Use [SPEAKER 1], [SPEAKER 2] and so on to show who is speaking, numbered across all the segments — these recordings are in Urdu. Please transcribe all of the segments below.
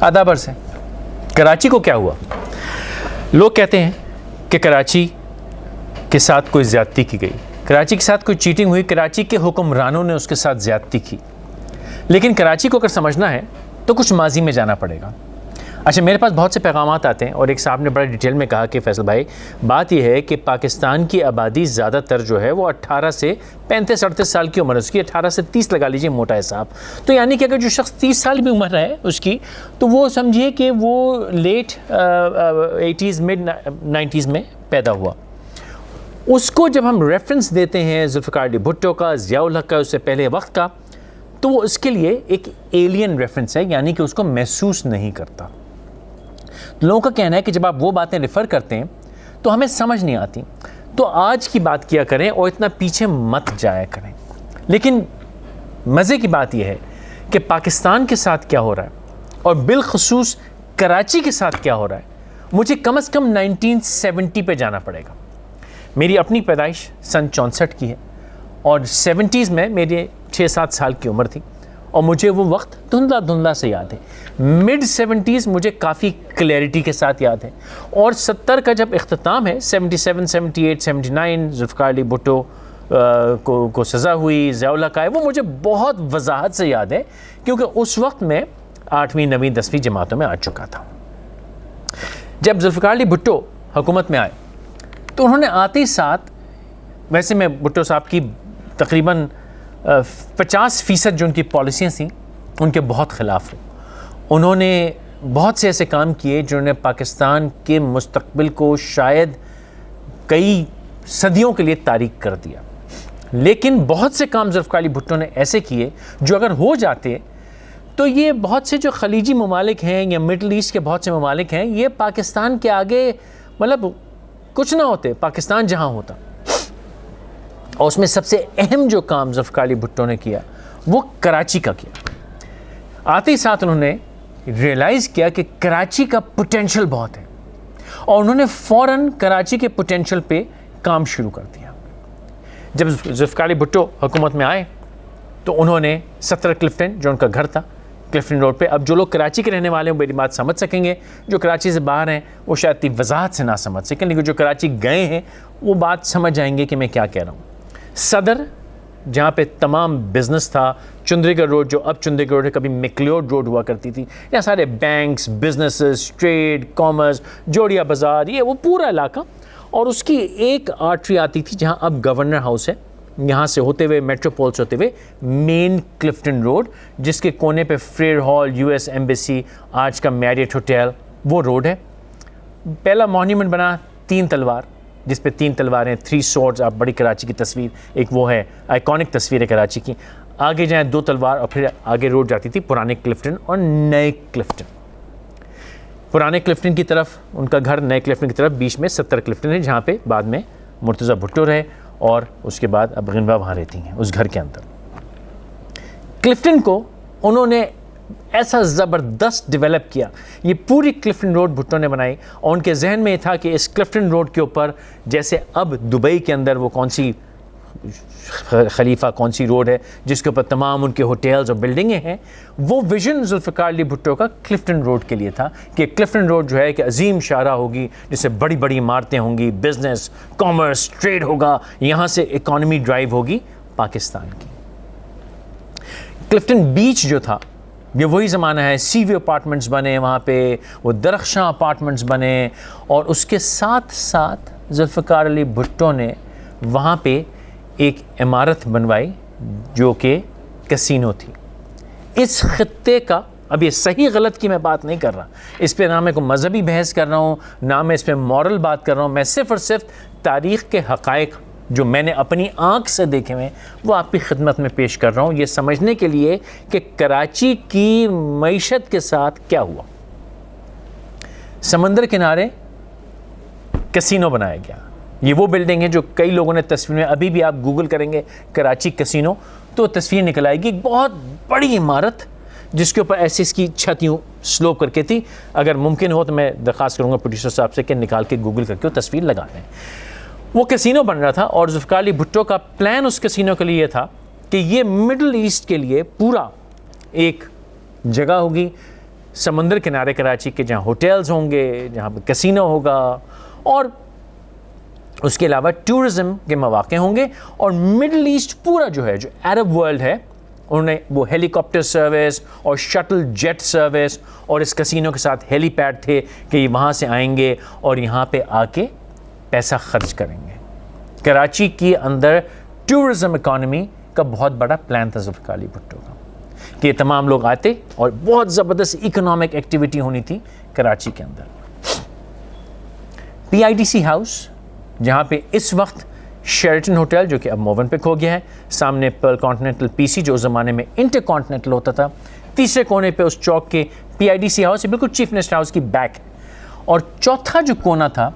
[SPEAKER 1] آداب عرض ہے. کراچی کو کیا ہوا؟ لوگ کہتے ہیں کہ کراچی کے ساتھ کوئی زیادتی کی گئی، کراچی کے ساتھ کوئی چیٹنگ ہوئی، کراچی کے حکمرانوں نے اس کے ساتھ زیادتی کی. لیکن کراچی کو اگر سمجھنا ہے تو کچھ ماضی میں جانا پڑے گا. اچھا، میرے پاس بہت سے پیغامات آتے ہیں اور ایک صاحب نے بڑا ڈیٹیل میں کہا کہ فیصل بھائی بات یہ ہے کہ پاکستان کی آبادی زیادہ تر جو ہے وہ 18 سے 35-38 سال کی عمر ہے اس کی، 18 سے 30 لگا لیجئے موٹا حساب. تو یعنی کہ اگر جو شخص 30 سال بھی عمر ہے اس کی تو وہ سمجھیے کہ وہ لیٹ 80s مڈ 90s میں پیدا ہوا. اس کو جب ہم ریفرنس دیتے ہیں ذوالفقار علی بھٹو کا، ضیاء الحق کا، اس سے پہلے وقت کا، تو وہ اس کے لیے ایک ایلین ریفرنس ہے، یعنی کہ اس کو محسوس نہیں کرتا. لوگوں کا کہنا ہے کہ جب آپ وہ باتیں ریفر کرتے ہیں تو ہمیں سمجھ نہیں آتی، تو آج کی بات کیا کریں اور اتنا پیچھے مت جایا کریں. لیکن مزے کی بات یہ ہے کہ پاکستان کے ساتھ کیا ہو رہا ہے اور بالخصوص کراچی کے ساتھ کیا ہو رہا ہے، مجھے کم از کم 1970 پہ جانا پڑے گا. میری اپنی پیدائش سن 64 کی ہے اور 70s میں میری 6-7 سال کی عمر تھی اور مجھے وہ وقت دھندلا دھندلا سے یاد ہے. مڈ 70s مجھے کافی کلیئرٹی کے ساتھ یاد ہے اور 70 کا جب اختتام ہے 77 78 79 ذوالفقار علی بھٹو کو سزا ہوئی، ضیاء الحق کا ہے، وہ مجھے بہت وضاحت سے یاد ہے کیونکہ اس وقت میں 8ویں 9ویں 10ویں جماعتوں میں آ چکا تھا. جب ذوالفقار علی بھٹو حکومت میں آئے تو انہوں نے آتے ہی ساتھ، ویسے میں بھٹو صاحب کی تقریباً 50% جو ان کی پالیسیاں تھیں ان کے بہت خلاف ہوں. انہوں نے بہت سے ایسے کام کیے جنہوں نے پاکستان کے مستقبل کو شاید کئی صدیوں کے لیے تاریک کر دیا. لیکن بہت سے کام ذوالفقار علی بھٹو نے ایسے کیے جو اگر ہو جاتے تو یہ بہت سے جو خلیجی ممالک ہیں یا مڈل ایسٹ کے بہت سے ممالک ہیں، یہ پاکستان کے آگے مطلب کچھ نہ ہوتے، پاکستان جہاں ہوتا. اور اس میں سب سے اہم جو کام ذوالفقار علی بھٹو نے کیا وہ کراچی کا کیا. آتے ہی ساتھ انہوں نے ریئلائز کیا کہ کراچی کا پوٹینشل بہت ہے اور انہوں نے فوراً کراچی کے پوٹینشل پہ کام شروع کر دیا. جب ذوالفقار علی بھٹو حکومت میں آئے تو انہوں نے 17 کلفٹن جو ان کا گھر تھا کلفٹن روڈ پہ، اب جو لوگ کراچی کے رہنے والے ہیں میری بات سمجھ سکیں گے، جو کراچی سے باہر ہیں وہ شاید اتنی وضاحت سے نہ سمجھ سکیں، لیکن جو کراچی گئے ہیں وہ بات سمجھ جائیں گے کہ میں کیا کہہ رہا ہوں. صدر جہاں پہ تمام بزنس تھا، چندری گڑھ روڈ جو اب چندری گڑھ روڈ ہے، کبھی میکلیوڈ روڈ ہوا کرتی تھی، یا سارے بینکس، بزنسز، ٹریڈ، کامرس، جوڑیا بازار، یہ وہ پورا علاقہ. اور اس کی ایک آرٹری آتی تھی جہاں اب گورنر ہاؤس ہے، یہاں سے ہوتے ہوئے میٹروپول سے ہوتے ہوئے مین کلفٹن روڈ، جس کے کونے پہ فریر ہال، یو ایس ایمبیسی، آج کا میریٹ ہوٹل، وہ روڈ ہے. پہلا مونیومنٹ بنا 3 تلوار، جس پہ 3 تلواریں، 3 سورڈز. آپ بڑی کراچی کی تصویر، ایک وہ ہے آئیکونک تصویر ہے کراچی کی. آگے جائیں 2 تلوار اور پھر آگے روڈ جاتی تھی پرانے کلفٹن اور نئے کلفٹن. پرانے کلفٹن کی طرف ان کا گھر، نئے کلفٹن کی طرف بیچ میں 70 کلفٹن ہے جہاں پہ بعد میں مرتضیٰ بھٹو رہے اور اس کے بعد اب غنوہ وہاں رہتی ہیں اس گھر کے اندر. کلفٹن کو انہوں نے ایسا زبردست ڈیولپ کیا، یہ پوری کلفٹن روڈ بھٹو نے بنائی اور ان کے ذہن میں یہ تھا کہ اس کلفٹن روڈ کے اوپر جیسے اب دبئی کے اندر وہ کون سی خلیفہ کون سی روڈ ہے جس کے اوپر تمام ان کے ہوٹلز اور بلڈنگیں ہیں، وہ ویژن ذوالفقار علی بھٹو کا کلفٹن روڈ کے لیے تھا کہ کلفٹن روڈ جو ہے کہ عظیم شاہراہ ہوگی جس سے بڑی بڑی عمارتیں ہوں گی، بزنس، کامرس، ٹریڈ ہوگا، یہاں سے اکانومی ڈرائیو ہوگی پاکستان کی. کلفٹن بیچ جو تھا یہ وہی زمانہ ہے، سی ویو اپارٹمنٹس بنے وہاں پہ، وہ درخشاں اپارٹمنٹس بنے، اور اس کے ساتھ ساتھ ذوالفقار علی بھٹو نے وہاں پہ ایک عمارت بنوائی جو کہ کسینو تھی. اس خطے کا، اب یہ صحیح غلط کی میں بات نہیں کر رہا، اس پہ نہ میں کوئی مذہبی بحث کر رہا ہوں نہ میں اس پہ مورل بات کر رہا ہوں، میں صرف اور صرف تاریخ کے حقائق جو میں نے اپنی آنکھ سے دیکھے ہوئے وہ آپ کی خدمت میں پیش کر رہا ہوں، یہ سمجھنے کے لیے کہ کراچی کی معیشت کے ساتھ کیا ہوا. سمندر کنارے کسینو بنایا گیا. یہ وہ بلڈنگ ہے جو کئی لوگوں نے تصویر میں، ابھی بھی آپ گوگل کریں گے کراچی کسینو تو تصویر نکل آئے گی، ایک بہت بڑی عمارت جس کے اوپر ایسی اس کی چھت یوں سلوپ کر کے تھی. اگر ممکن ہو تو میں درخواست کروں گا پروڈیوسر صاحب سے کہ نکال کے گوگل کر کے وہ تصویر لگا دیں. وہ کسینو بن رہا تھا اور ذوالفقار علی بھٹو کا پلان اس کسینو کے لیے یہ تھا کہ یہ مڈل ایسٹ کے لیے پورا ایک جگہ ہوگی سمندر کنارے کراچی کے جہاں ہوٹلز ہوں گے, جہاں پہ کسینو ہوگا, اور اس کے علاوہ ٹورزم کے مواقع ہوں گے. اور مڈل ایسٹ پورا جو ہے, جو عرب ورلڈ ہے, انہوں نے وہ ہیلی کاپٹر سروس اور شٹل جیٹ سروس, اور اس کسینو کے ساتھ ہیلی پیڈ تھے کہ یہ وہاں سے آئیں گے اور یہاں پہ آ کے پیسہ خرچ کریں گے. کراچی کے اندر ٹورزم اکانومی کا بہت بڑا پلان تھا ذوالفقار علی بھٹو کا, کہ یہ تمام لوگ آتے اور بہت زبردست اکنامک ایکٹیویٹی ہونی تھی کراچی کے اندر. پی آئی ڈی سی ہاؤس, جہاں پہ اس وقت شیرٹن ہوٹل, جو کہ اب موون پک ہو گیا ہے, سامنے پرل کانٹیننٹل پی سی جو اس زمانے میں انٹر کانٹیننٹل ہوتا تھا, تیسرے کونے پہ اس چوک کے پی آئی ڈی سی ہاؤس, بالکل چیف منسٹر ہاؤس کی بیک. اور چوتھا جو کونا تھا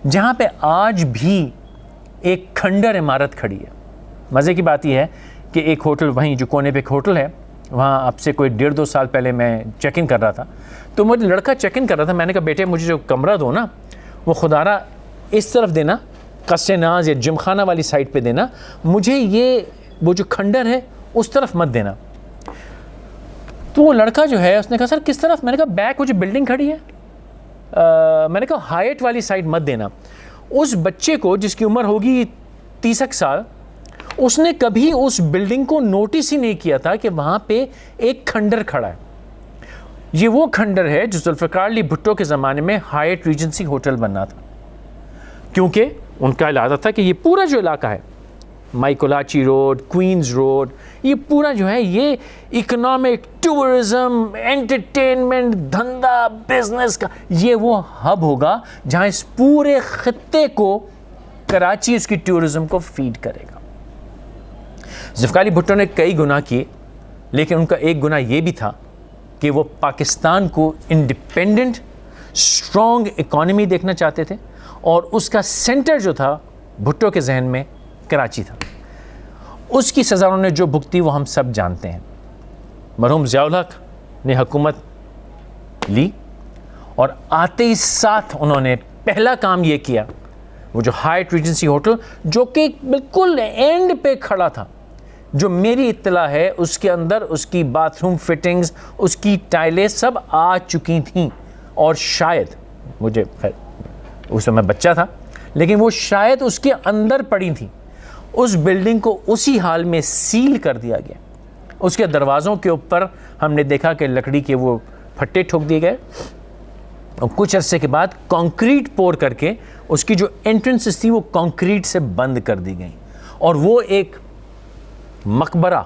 [SPEAKER 1] جہاں پہ آج بھی ایک کھنڈر عمارت کھڑی ہے. مزے کی بات یہ ہے کہ ایک ہوٹل وہیں جو کونے پہ ایک ہوٹل ہے, وہاں اب سے کوئی 1.5-2 سال پہلے میں چیک ان کر رہا تھا, تو مجھے لڑکا چیک ان کر رہا تھا. میں نے کہا بیٹے مجھے جو کمرہ دو نا, وہ خدارہ اس طرف دینا, قصر ناز یا جم خانہ والی سائڈ پہ دینا, مجھے یہ وہ جو کھنڈر ہے اس طرف مت دینا. تو وہ لڑکا جو ہے اس نے کہا سر کس طرف؟ میں نے کہا بیک وہ جو بلڈنگ کھڑی ہے, میں نے کہا ہائٹ والی سائڈ مت دینا. اس بچے کو جس کی عمر ہوگی 30 سال, اس نے کبھی اس بلڈنگ کو نوٹس ہی نہیں کیا تھا کہ وہاں پہ ایک کھنڈر کھڑا ہے. یہ وہ کھنڈر ہے جو ذوالفقار علی بھٹو کے زمانے میں ہائٹ ریجنسی ہوٹل بننا تھا, کیونکہ ان کا ارادہ تھا کہ یہ پورا جو علاقہ ہے, مائیکولاچی روڈ, کوئنز روڈ, یہ پورا جو ہے یہ اکنامک, ٹورزم, انٹرٹینمنٹ, دھندا, بزنس کا یہ وہ ہب ہوگا جہاں اس پورے خطے کو کراچی اس کی ٹورزم کو فیڈ کرے گا. ذوالفقار علی بھٹو نے کئی گناہ کیے, لیکن ان کا ایک گناہ یہ بھی تھا کہ وہ پاکستان کو انڈیپینڈنٹ اسٹرانگ اکانومی دیکھنا چاہتے تھے, اور اس کا سینٹر جو تھا بھٹو کے ذہن میں کراچی تھا. اس کی سزا انہوں نے جو بھگتی وہ ہم سب جانتے ہیں. مرحوم ضیاء الحق نے حکومت لی, اور آتے ہی ساتھ انہوں نے پہلا کام یہ کیا, وہ جو ہائٹ ریجنسی ہوٹل جو کہ بالکل اینڈ پہ کھڑا تھا, جو میری اطلاع ہے اس کے اندر اس کی باتھ روم فٹنگز, اس کی ٹائلیں سب آ چکی تھیں, اور شاید مجھے اس میں بچہ تھا لیکن وہ شاید اس کے اندر پڑی تھیں. اس بلڈنگ کو اسی حال میں سیل کر دیا گیا. اس کے دروازوں کے اوپر ہم نے دیکھا کہ لکڑی کے وہ پھٹے ٹھوک دیے گئے, اور کچھ عرصے کے بعد کانکریٹ پور کر کے اس کی جو انٹرنسز تھی وہ کانکریٹ سے بند کر دی گئیں, اور وہ ایک مقبرہ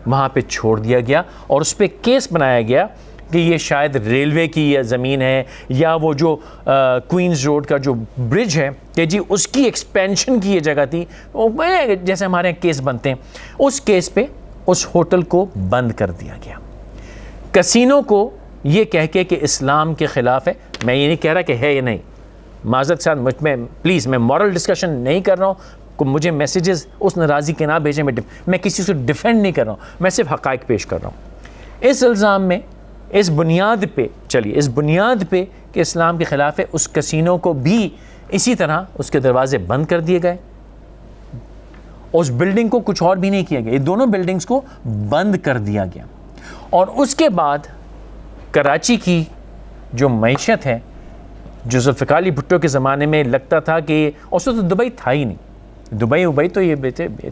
[SPEAKER 1] وہاں پہ چھوڑ دیا گیا, اور اس پہ کیس بنایا گیا کہ یہ شاید ریلوے کی زمین ہے, یا وہ جو کوئنز روڈ کا جو برج ہے کہ جی اس کی ایکسپینشن کی یہ جگہ تھی. جیسے ہمارے یہاں کیس بنتے ہیں, اس کیس پہ اس ہوٹل کو بند کر دیا گیا. کسینو کو یہ کہہ کے کہ اسلام کے خلاف ہے. میں یہ نہیں کہہ رہا کہ ہے یا نہیں, معذرت کے ساتھ مجھ میں پلیز میں مورل ڈسکشن نہیں کر رہا ہوں, مجھے میسیجز اس ناراضی کے نہ بھیجیں, میں کسی سے ڈیفینڈ نہیں کر رہا ہوں, میں صرف حقائق پیش کر رہا ہوں. اس الزام میں, اس بنیاد پہ, چلیے اس بنیاد پہ کہ اسلام کے خلاف ہے, اس کسینو کو بھی اسی طرح اس کے دروازے بند کر دیے گئے. اس بلڈنگ کو کچھ اور بھی نہیں کیا گیا, یہ دونوں بلڈنگز کو بند کر دیا گیا. اور اس کے بعد کراچی کی جو معیشت ہے, جو ذوالفقار علی بھٹو کے زمانے میں لگتا تھا کہ اس وقت تو دبئی تھا ہی نہیں, دبئی تو یہ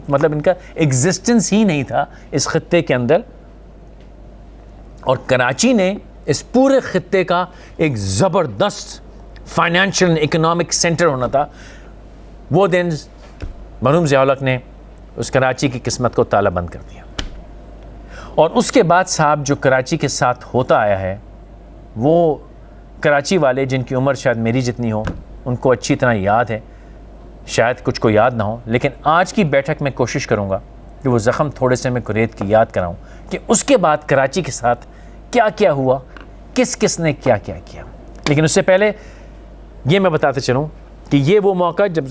[SPEAKER 1] مطلب ان کا ایگزسٹنس ہی نہیں تھا اس خطے کے اندر, اور کراچی نے اس پورے خطے کا ایک زبردست فائنینشیل اینڈ اکنامک سینٹر ہونا تھا. وہ دن مرحوم ضیاء الحق نے اس کراچی کی قسمت کو تالا بند کر دیا. اور اس کے بعد صاحب جو کراچی کے ساتھ ہوتا آیا ہے, وہ کراچی والے جن کی عمر شاید میری جتنی ہو ان کو اچھی طرح یاد ہے, شاید کچھ کو یاد نہ ہو, لیکن آج کی بیٹھک میں کوشش کروں گا کہ وہ زخم تھوڑے سے میں کوریت کی یاد کراؤں کہ اس کے بعد کراچی کے ساتھ کیا کیا ہوا, کس کس نے کیا کیا کیا. لیکن اس سے پہلے یہ میں بتاتے چلوں کہ یہ وہ موقع جب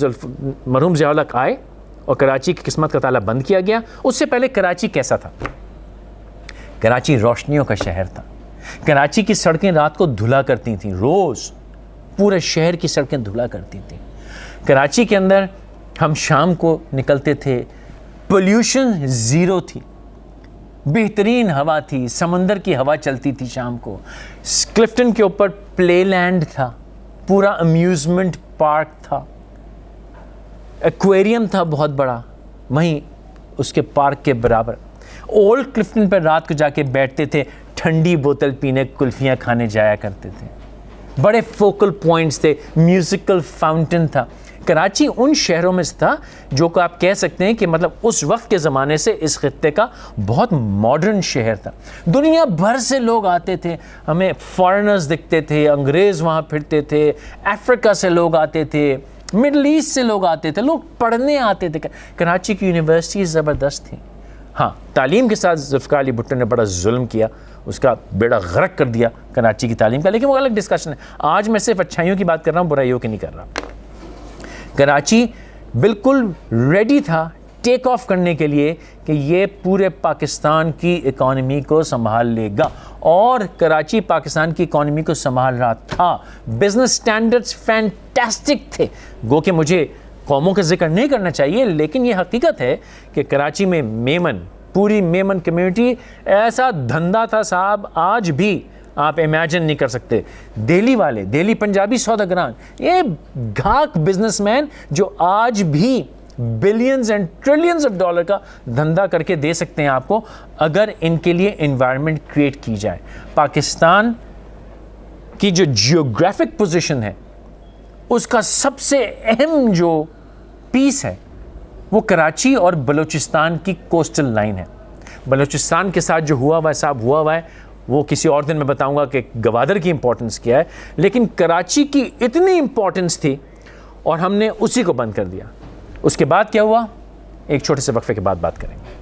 [SPEAKER 1] مرحوم ضیاء الحق آئے اور کراچی کی قسمت کا تالا بند کیا گیا. اس سے پہلے کراچی کیسا تھا؟ کراچی روشنیوں کا شہر تھا. کراچی کی سڑکیں رات کو دھلا کرتی تھیں, روز پورے شہر کی سڑکیں دھلا کرتی تھیں. کراچی کے اندر ہم شام کو نکلتے تھے, پولیوشن زیرو تھی. بہترین ہوا تھی, سمندر کی ہوا چلتی تھی شام کو. کلفٹن کے اوپر پلے لینڈ تھا, پورا امیوزمنٹ پارک تھا, ایکویریم تھا بہت بڑا وہیں اس کے پارک کے برابر. اولڈ کلفٹن پہ رات کو جا کے بیٹھتے تھے, ٹھنڈی بوتل پینے, کلفیاں کھانے جایا کرتے تھے. بڑے فوکل پوائنٹس تھے, میوزیکل فاؤنٹین تھا. کراچی ان شہروں میں سے تھا جو کہ آپ کہہ سکتے ہیں کہ مطلب اس وقت کے زمانے سے اس خطے کا بہت ماڈرن شہر تھا. دنیا بھر سے لوگ آتے تھے, ہمیں فارنرز دکھتے تھے, انگریز وہاں پھرتے تھے, افریقہ سے لوگ آتے تھے, مڈل ایسٹ سے لوگ آتے تھے, لوگ پڑھنے آتے تھے. کراچی کی یونیورسٹیز زبردست تھیں. ہاں, تعلیم کے ساتھ ذوالفقار علی بھٹو نے بڑا ظلم کیا, اس کا بیڑا غرق کر دیا کراچی کی تعلیم کا, لیکن وہ الگ ڈسکشن ہے. آج میں صرف اچھائیوں کی بات کر رہا ہوں, برائیوں کی نہیں کر رہا. کراچی بالکل ریڈی تھا ٹیک آف کرنے کے لیے کہ یہ پورے پاکستان کی اکانومی کو سنبھال لے گا, اور کراچی پاکستان کی اکانومی کو سنبھال رہا تھا. بزنس سٹینڈرڈز فینٹاسٹک تھے. گو کہ مجھے قوموں کا ذکر نہیں کرنا چاہیے, لیکن یہ حقیقت ہے کہ کراچی میں میمن, پوری میمن کمیونٹی ایسا دھندا تھا صاحب, آج بھی آپ امیجن نہیں کر سکتے. دہلی والے, دہلی پنجابی سوداگران, یہ گھاک بزنس مین جو آج بھی billions and trillions of dollar کا دھندا کر کے دے سکتے ہیں آپ کو, اگر ان کے لیے انوائرمنٹ کریٹ کی جائے. پاکستان کی جو جیوگرافک پوزیشن ہے اس کا سب سے اہم جو پیس ہے وہ کراچی اور بلوچستان کی کوسٹل لائن ہے. بلوچستان کے ساتھ جو ہوا ہوا ہے صاحب, ہوا ہوا ہے, وہ کسی اور دن میں بتاؤں گا کہ گوادر کی امپورٹنس کیا ہے, لیکن کراچی کی اتنی امپورٹنس تھی اور ہم نے اسی کو بند کر دیا. اس کے بعد کیا ہوا, ایک چھوٹے سے وقفے کے بعد بات کریں گے.